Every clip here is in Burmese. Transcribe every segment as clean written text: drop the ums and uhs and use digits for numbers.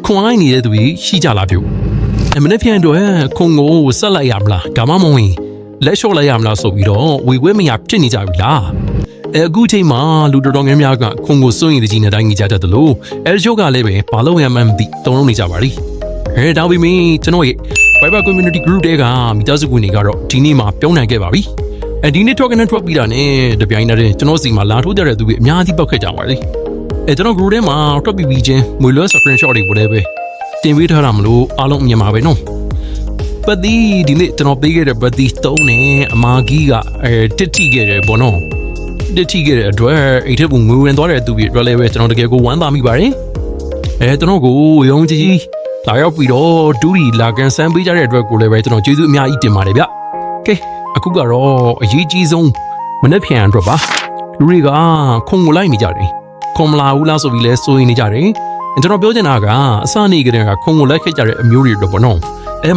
ခွန်လိုက်နေတဲ့သူကြီးရှိကြလားပြုမနေ့ပြန်တော့ခုံကိုဆက်လိုက်ရမလားဒါမှမဟုတ်လက်လျှော့လိုက်ရမလားဆိုပြီးတော့ဝေဝဲမရဖြစ်နေကြပြီလားအခုချိန်မှာလူတော်တော်များများကခုံကိုစွန့်ရည်ကြီးနဲ့တိုင်းကြီးကြတတ်တယ်လို့ချို့ကလည်းပဲဘာလို့ရမှန်းမသိတုံးလုံးနေကြပါလိဒါပေမဲ့ကျွန်တော်ရဲ့ Viber Community Group တွေကမိသားစုဝင်တွေကတော့ဒီနေ့မှာပြောင်းနိုင်ခဲ့ပါပြီဒီနေ့ထွက်ပြီးတာနဲ့တပြိုင်နက်တည်းကျွန်တော်စီမှာလာထိုးကြတဲ့သူတွေအများကြီးပောက်ခဲ့ကြပါလေကျွန်တော် group ထဲမှာထွက်ပြီးချင်းမွေလွှဲ screenshot တွေကိုလည်းပဲတင်ပေးထားတာမလို့အားလုံးအမြင်ပါပဲနော်ပတ်ဒီနေ့ကျွန်တော်ပေးခဲ့တဲ့ပတ်ဒီ3နဲ့အမာကြီးကတစ်ထိခဲ့တယ်ပေါ့နော်တစ်ထိခဲ့တဲ့အတွက်အိတ်ထက်ဘူးငွေဝင်သွားတဲ့သူတွေအတွက်လည်းပဲကျွန်တော်တကယ်ကိုဝမ်းသာမိပါတယ်ကျွန်တော်ကိုရုံးကြီးလာရောက်ပြီးတော့ဒူရီလာကန်ဆန်းပေးကြတဲ့အတွက်ကိုလည်းပဲကျွန်တော်ကျေးဇူးအများကြီးတင်ပါတယ်ဗျကဲအခုကတော့အရေးကြီးဆုံးမနေ့ပြန်အတွက်ပါလူတွေကခုံကိုလိုက်နေကြတယ်ခုံမလာဘူးလားဆိုပြီးလဲစိုးရင်နေကြတယ်ကျွန်တော်ပြောချင်တာကအစနေကတည်းကခုံကိုလိုက်ခဲ့ကြတဲ့အမျိုးတွေတော့ပေါ့နော်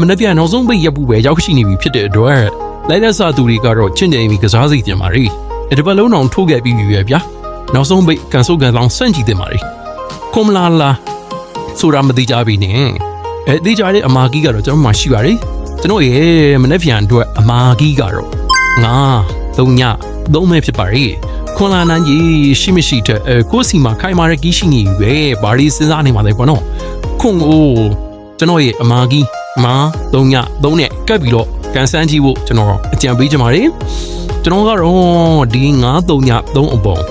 မနေ့ပြန်နောက်ဆုံးပိတ်ရပ်ဘူးပဲရောက်ရှိနေပြီဖြစ်တဲ့အတွက်လိုက်လက်စားသူတွေကတော့ချင့်တယ်ပြီးကစားစီတင်ပါလေဒီဘက်လုံးအောင်ထိုးခဲ့ပြီးပြီပဲဗျာနောက်ဆုံးပိတ်ကန်ဆုတ်ကန်လောင်းစန့်ကြည့်တင်ပါလေခုံမလာလားဆိုတာမသိကြပြီနဲ့သိကြတဲ့အမာကြီးကတော့ကျွန်တော်မှရှိပါတယ်ကျွန်တော်ရဲ့မနေ့ပြန်အတွက်အမာကြီးကတော့3 မဲဖြစ်ပါလေခွန်လာနန်းကြီးရှိမရှိတဲ့ကိုစီမှာခိုင်မာတဲ့ကြီးရှိနေပြီပဲဘာလို့စဉ်းစားနေမှာလဲပေါ့နော်ခွန်ကိုကျွန်တော်ရဲ့အမာကြီး3 နဲ့ကပ်ပြီးတော့ကန်ဆန်းကြည့်ဖို့ကျွန်တော်အကြံပေးချင်ပါတယ်ကျွန်တော်ကတော့ဒီ3 အပေါ်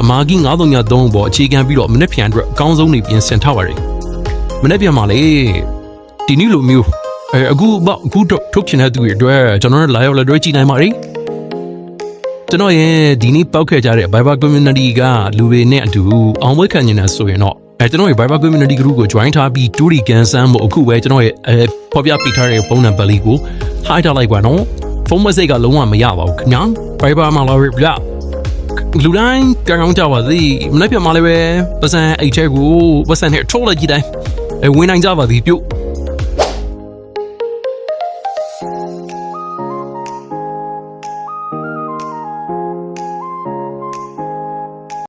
အမာကြီး3 အပေါ်အခြေခံပြီးတော့မနေ့ပြန်အတွက်အကောင်းဆုံးနေပြင်ဆင်ထားပါတယ်မနေ့ပြန်မှာလေဒီနေ့လိုမျိုးအခုထုတ်ချင်တဲ့သူတွေအတွက်ကျွန်တော်တို့လာရောက်လက်တွဲကြည့်နိုင်ပါတယ်ကျွန်တော်ရဲ့ဒီနေ့ပောက်ခဲ့ကြတဲ့ Viber Community ကလူတွေနဲ့အတူအောင်ပွဲခံနေတာဆိုရင်တော့ကျွန်တော်ရဲ့ Viber Community Group ကို join ထားပြီးတူရီကန်ဆန်းမို့အခုပဲကျွန်တော်ရဲ့ဖော်ပြပေးထားတဲ့ဖုန်းနံပါတ်လေးကို hi ထားလိုက်ပါနော်ဖုန်းမစိတ်ကလုံးဝမရပါဘူးခင်ဗျာ Viber မှာလာပြီလားလူတိုင်းကြောင်ကြပါစေမနေ့ပြန်မှာလည်းပဲပတ်စံအိတ်ချက်ကိုပတ်စံနဲ့ထိုးလိုက်ကြည့်တိုင်းဝင်နိုင်ကြပါသည်ပြုတ်